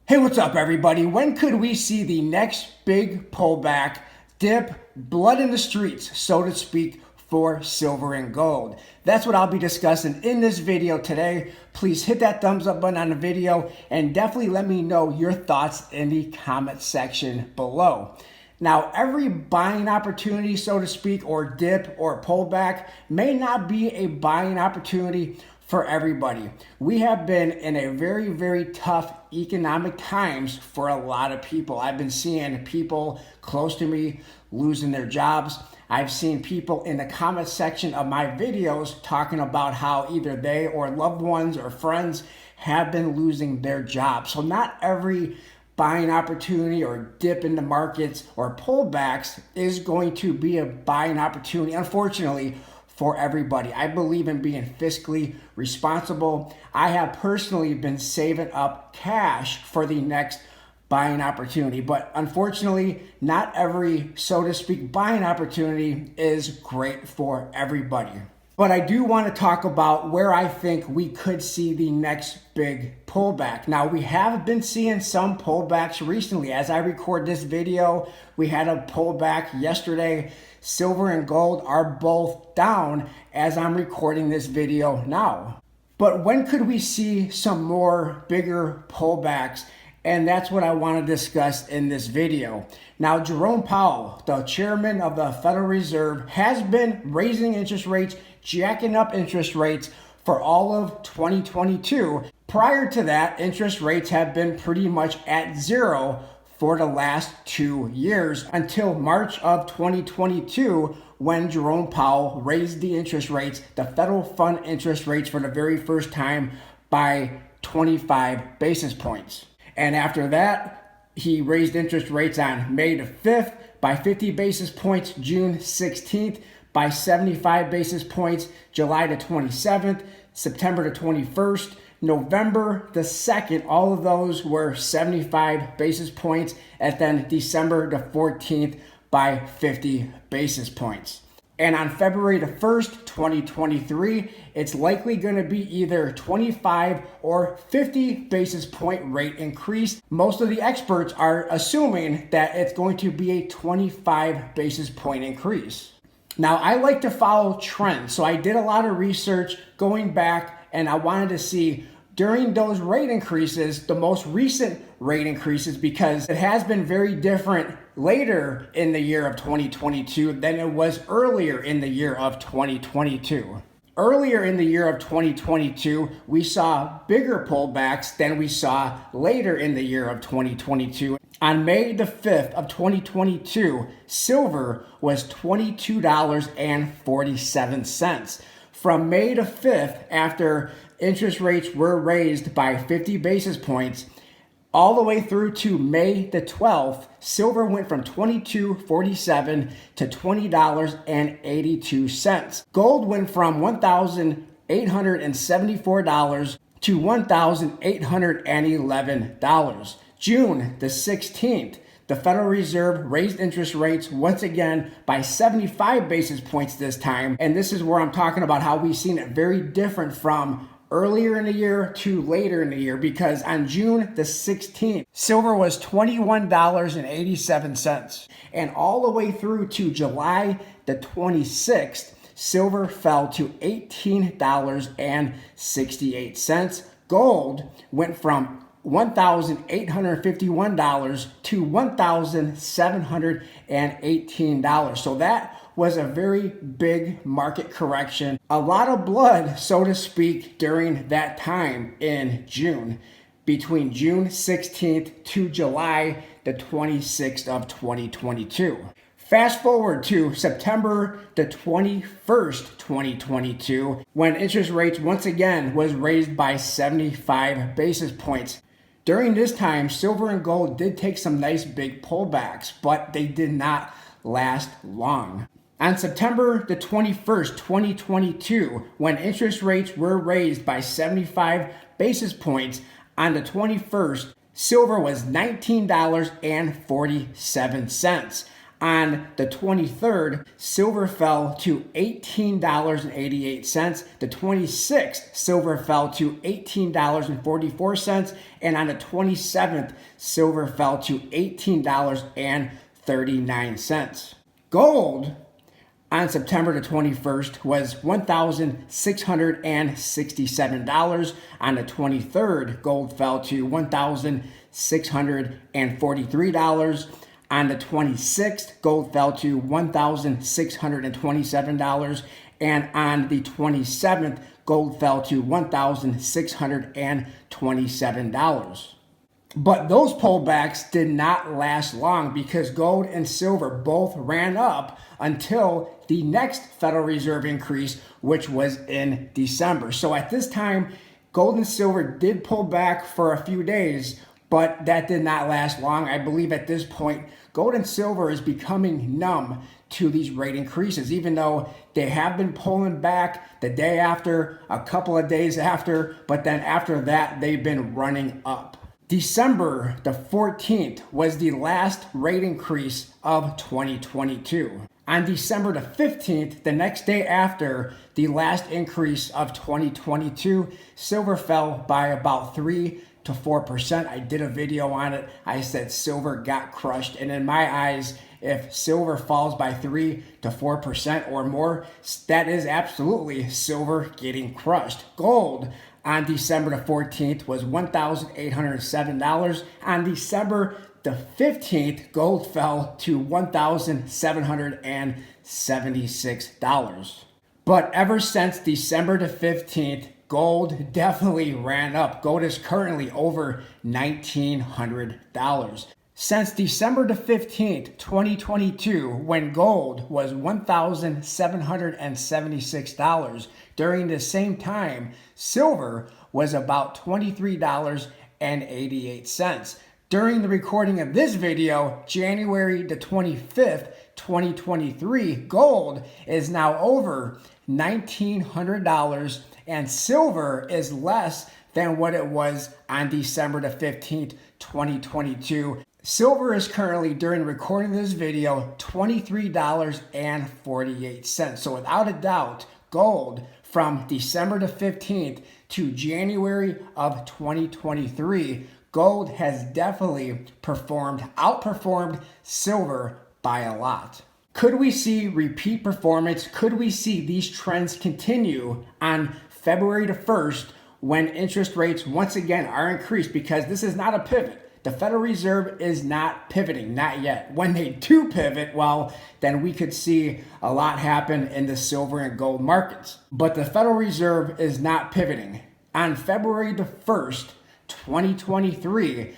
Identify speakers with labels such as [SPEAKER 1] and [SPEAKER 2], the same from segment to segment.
[SPEAKER 1] Hey, what's up, everybody? When could we see the next big pullback, dip, blood in the streets, so to speak, for silver and gold? That's what I'll be discussing in this video today. Please hit that thumbs up button on the video and definitely let me know your thoughts in the comment section below. Now, every buying opportunity, so to speak, or dip or pullback may not be a buying opportunity for everybody. We have been in a very, very tough economic times for a lot of people. I've been seeing people close to me losing their jobs. I've seen people in the comment section of my videos talking about how either they or loved ones or friends have been losing their jobs. So not every buying opportunity or dip in the markets or pullbacks is going to be a buying opportunity, unfortunately, for everybody. I believe in being fiscally responsible. I have personally been saving up cash for the next buying opportunity, but unfortunately, not every, so to speak, buying opportunity is great for everybody. But I do want to talk about where I think we could see the next big pullback. Now, we have been seeing some pullbacks recently. As I record this video, we had a pullback yesterday. Silver and gold are both down as I'm recording this video now. But when could we see some more bigger pullbacks? And that's what I want to discuss in this video. Now, Jerome Powell, the chairman of the Federal Reserve, has been raising interest rates, jacking up interest rates for all of 2022. Prior to that, interest rates have been pretty much at zero for the last 2 years until March of 2022 when Jerome Powell raised the interest rates, the federal fund interest rates for the very first time by 25 basis points. And after that, he raised interest rates on May the 5th by 50 basis points, June 16th by 75 basis points, July the 27th, September the 21st, November the 2nd, all of those were 75 basis points, and then December the 14th by 50 basis points. And on February the 1st, 2023, it's likely going to be either 25 or 50 basis point rate increase. Most of the experts are assuming that it's going to be a 25 basis point increase. Now, I like to follow trends, so I did a lot of research going back, and I wanted to see during those rate increases, the most recent rate increases, because it has been very different later in the year of 2022 than it was earlier in the year of 2022. Earlier in the year of 2022, we saw bigger pullbacks than we saw later in the year of 2022. On May the 5th of 2022, silver was $22.47. From May the 5th, after interest rates were raised by 50 basis points, all the way through to May the 12th, silver went from $22.47 to $20.82. Gold went from $1,874 to $1,811. June the 16th, the Federal Reserve raised interest rates once again by 75 basis points this time. And this is where I'm talking about how we've seen it very different from earlier in the year to later in the year, because on June the 16th, silver was $21.87. And all the way through to July the 26th, silver fell to $18.68. Gold went from $1,851 to $1,718. So that was a very big market correction. A lot of blood, so to speak, during that time in June, between June 16th to July the 26th of 2022. Fast forward to September the 21st, 2022, when interest rates once again was raised by 75 basis points. During this time, silver and gold did take some nice big pullbacks, but they did not last long. On September the 21st, 2022, when interest rates were raised by 75 basis points, on the 21st, silver was $19.47. On the 23rd, silver fell to $18.88. The 26th, silver fell to $18.44. And on the 27th, silver fell to $18.39. Gold on September the 21st was $1,667. On the 23rd, gold fell to $1,643. On the 26th, gold fell to $1,627. And on the 27th, gold fell to $1,627. But those pullbacks did not last long because gold and silver both ran up until the next Federal Reserve increase, which was in December. So at this time, gold and silver did pull back for a few days, but that did not last long. I believe at this point, gold and silver is becoming numb to these rate increases, even though they have been pulling back the day after, a couple of days after, but then after that, they've been running up. December the 14th was the last rate increase of 2022. On December the 15th, the next day after the last increase of 2022, silver fell by about 3 to 4%. I did a video on it. I said silver got crushed. And in my eyes, if silver falls by 3 to 4% or more, that is absolutely silver getting crushed. Gold on December the 14th was $1,807. On December the 15th, gold fell to $1,776. But ever since December the 15th, gold definitely ran up. Gold is currently over $1,900. Since December the 15th, 2022, when gold was $1,776, during the same time, silver was about $23.88. During the recording of this video, January the 25th, 2023, gold is now over $1,900 and silver is less than what it was on December the 15th, 2022. Silver is currently, during recording this video, $23.48. So without a doubt, gold from December the 15th to January of 2023, gold has definitely outperformed silver by a lot. Could we see repeat performance? Could we see these trends continue on February the 1st when interest rates once again are increased? Because this is not a pivot. The Federal Reserve is not pivoting, not yet. When they do pivot, well, then we could see a lot happen in the silver and gold markets. But the Federal Reserve is not pivoting. On February the 1st, 2023,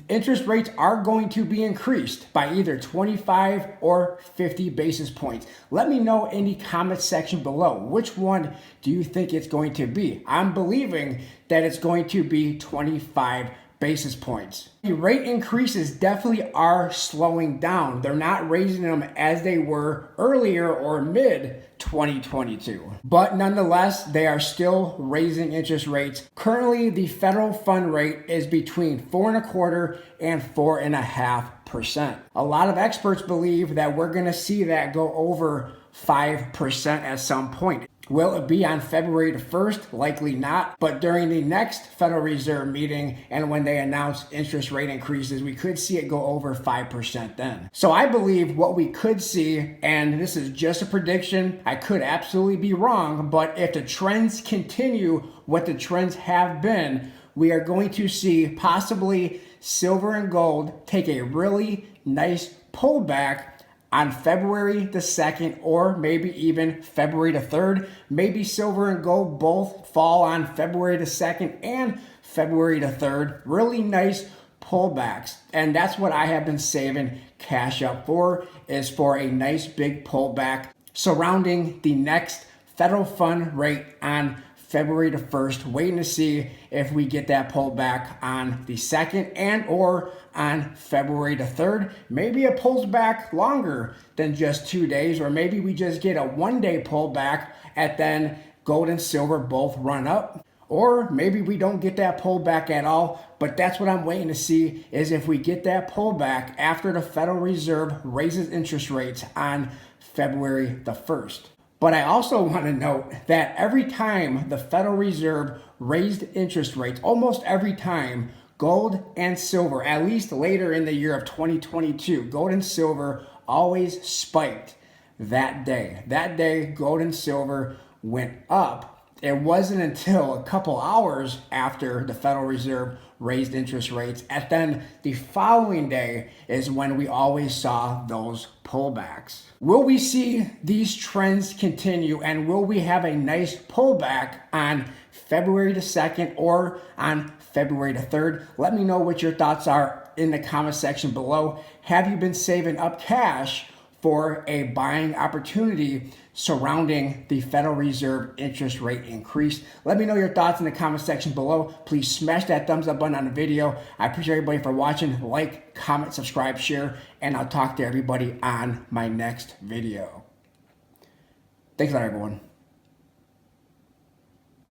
[SPEAKER 1] interest rates are going to be increased by either 25 or 50 basis points. Let me know in the comment section below, which one do you think it's going to be? I'm believing that it's going to be 25 basis points. The rate increases definitely are slowing down. They're not raising them as they were earlier or mid 2022. But nonetheless, they are still raising interest rates. Currently, the federal fund rate is between 4.25% and 4.5%. A lot of experts believe that we're going to see that go over 5% at some point. Will it be on February the 1st? Likely not. But during the next Federal Reserve meeting and when they announce interest rate increases, we could see it go over 5% then. So I believe what we could see, and this is just a prediction, I could absolutely be wrong, but if the trends continue what the trends have been, we are going to see possibly silver and gold take a really nice pullback on February the 2nd or maybe even February the 3rd. Maybe silver and gold both fall on February the 2nd and February the 3rd. Really nice pullbacks. And that's what I have been saving cash up for, is for a nice big pullback surrounding the next federal fund rate on February the 1st, waiting to see if we get that pullback on the 2nd and or on February the 3rd. Maybe it pulls back longer than just 2 days, or maybe we just get a one-day pullback and then gold and silver both run up. or maybe we don't get that pullback at all. But that's what I'm waiting to see, is if we get that pullback after the Federal Reserve raises interest rates on February the 1st. But I also want to note that every time the Federal Reserve raised interest rates, almost every time, gold and silver, at least later in the year of 2022, gold and silver always spiked that day. That day, gold and silver went up. It wasn't until a couple hours after the Federal Reserve raised interest rates, and then the following day is when we always saw those pullbacks. Will we see these trends continue, and will we have a nice pullback on February the 2nd or on February the 3rd? Let me know what your thoughts are in the comment section below. Have you been saving up cash for a buying opportunity surrounding the Federal Reserve interest rate increase? Let me know your thoughts in the comment section below. Please smash that thumbs up button on the video. I appreciate everybody for watching. Like, comment, subscribe, share, and I'll talk to everybody on my next video. Thanks a lot, everyone.